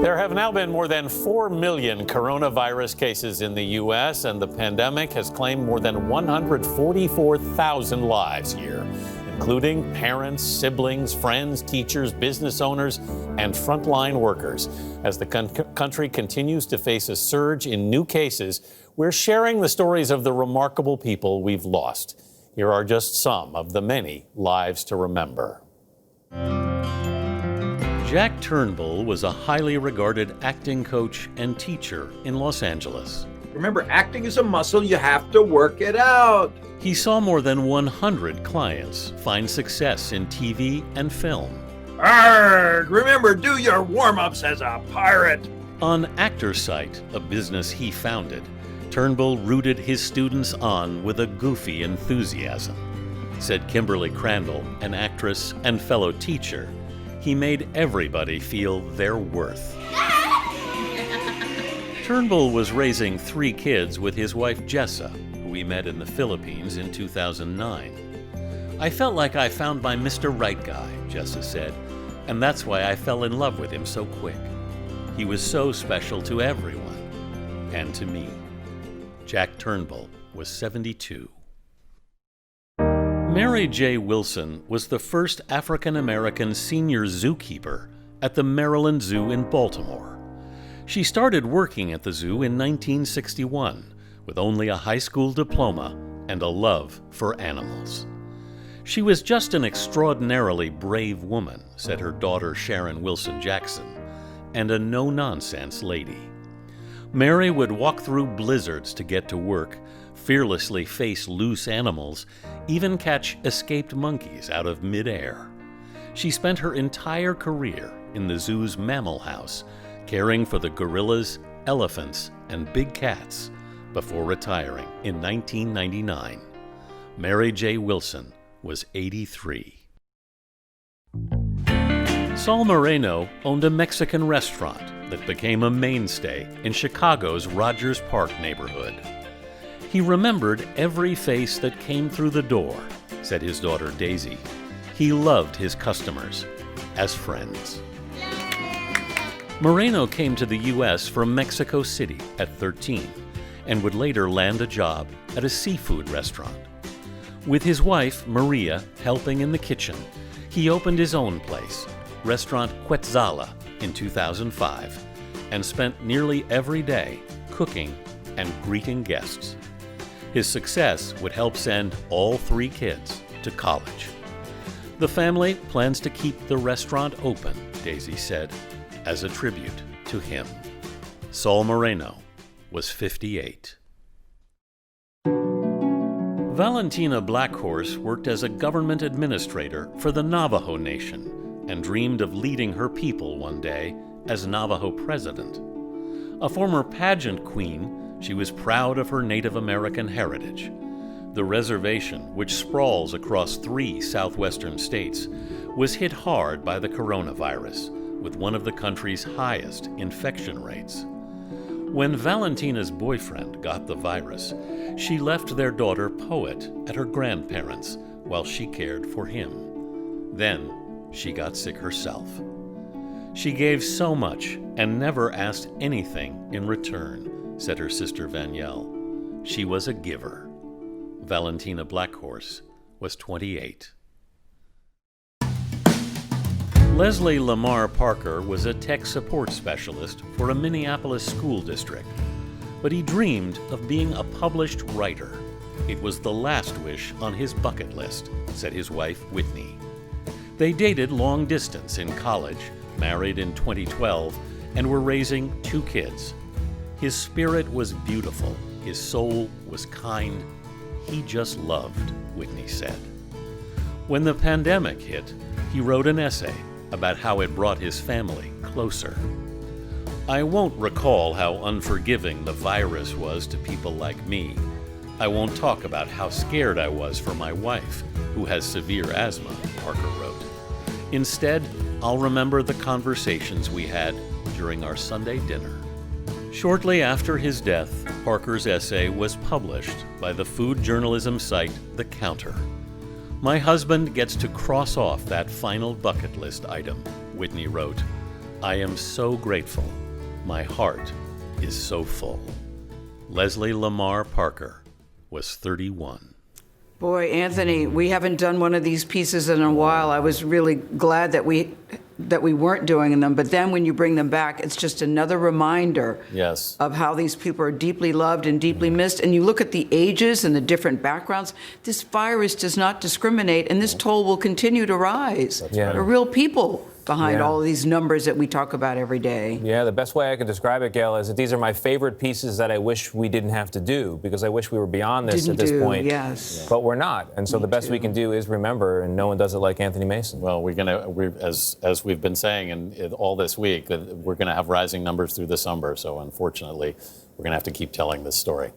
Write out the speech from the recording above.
There have now been more than 4 million coronavirus cases in the U.S., and the pandemic has claimed more than 144,000 lives here, including parents, siblings, friends, teachers, business owners, and frontline workers. As the country continues to face a surge in new cases, we're sharing the stories of the remarkable people we've lost. Here are just some of the many lives to remember. Jack Turnbull was a highly regarded acting coach and teacher in Los Angeles. Remember, acting is a muscle. You have to work it out. He saw more than 100 clients find success in TV and film. Arrgh! Remember, do your warm-ups as a pirate. On ActorSight, a business he founded, Turnbull rooted his students on with a goofy enthusiasm. Said Kimberly Crandall, an actress and fellow teacher, he made everybody feel their worth. Turnbull was raising 3 kids with his wife Jessa, who we met in the Philippines in 2009. I felt like I found my Mr. Right guy, Jessa said, and that's why I fell in love with him so quick. He was so special to everyone, and to me. Jack Turnbull was 72. Mary J. Wilson was the first African-American senior zookeeper at the Maryland Zoo in Baltimore. She started working at the zoo in 1961 with only a high school diploma and a love for animals. She was just an extraordinarily brave woman, said her daughter Sharon Wilson Jackson, and a no-nonsense lady. Mary would walk through blizzards to get to work, fearlessly face loose animals, even catch escaped monkeys out of midair. She spent her entire career in the zoo's mammal house, caring for the gorillas, elephants, and big cats, before retiring in 1999. Mary J. Wilson was 83. Saul Moreno owned a Mexican restaurant that became a mainstay in Chicago's Rogers Park neighborhood. He remembered every face that came through the door, said his daughter Daisy. He loved his customers as friends. Moreno came to the U.S. from Mexico City at 13 and would later land a job at a seafood restaurant. With his wife, Maria, helping in the kitchen, he opened his own place, Restaurant Quetzala, in 2005, and spent nearly every day cooking and greeting guests. His success would help send all 3 kids to college. The family plans to keep the restaurant open, Daisy said, as a tribute to him. Saul Moreno was 58. Valentina Blackhorse worked as a government administrator for the Navajo Nation and dreamed of leading her people one day as Navajo president. A former pageant queen, she was proud of her Native American heritage. The reservation, which sprawls across 3 southwestern states, was hit hard by the coronavirus, with one of the country's highest infection rates. When Valentina's boyfriend got the virus, she left their daughter Poet at her grandparents' while she cared for him. Then she got sick herself. She gave so much and never asked anything in return, said her sister Vanielle. She was a giver. Valentina Blackhorse was 28. Leslie Lamar Parker was a tech support specialist for a Minneapolis school district, but he dreamed of being a published writer. It was the last wish on his bucket list, said his wife Whitney. They dated long distance in college, married in 2012, and were raising 2 kids. His spirit was beautiful, his soul was kind. He just loved, Whitney said. When the pandemic hit, he wrote an essay about how it brought his family closer. I won't recall how unforgiving the virus was to people like me. I won't talk about how scared I was for my wife, who has severe asthma, Parker wrote. Instead, I'll remember the conversations we had during our Sunday dinner. Shortly after his death, Parker's essay was published by the food journalism site The Counter. My husband gets to cross off that final bucket list item, Whitney wrote. I am so grateful. My heart is so full. Leslie Lamar Parker was 31. Boy, Anthony, we haven't done one of these pieces in a while. I was really glad that we weren't doing them, but then when you bring them back, it's just another reminder Yes. of how these people are deeply loved and deeply missed. And you look at the ages and the different backgrounds, this virus does not discriminate, and this toll will continue to rise. Yeah. There are real people behind Yeah. all of these numbers that we talk about every day. Yeah, the best way I could describe it, Gayle, is that these are my favorite pieces that I wish we didn't have to do, because I wish we were beyond this Didn't at this do, point. yes. But we're not, and so the best we can do is remember, and no one does it like Anthony Mason. Well, as we've been saying in all this week, that we're gonna have rising numbers through the summer. So unfortunately, we're gonna have to keep telling this story.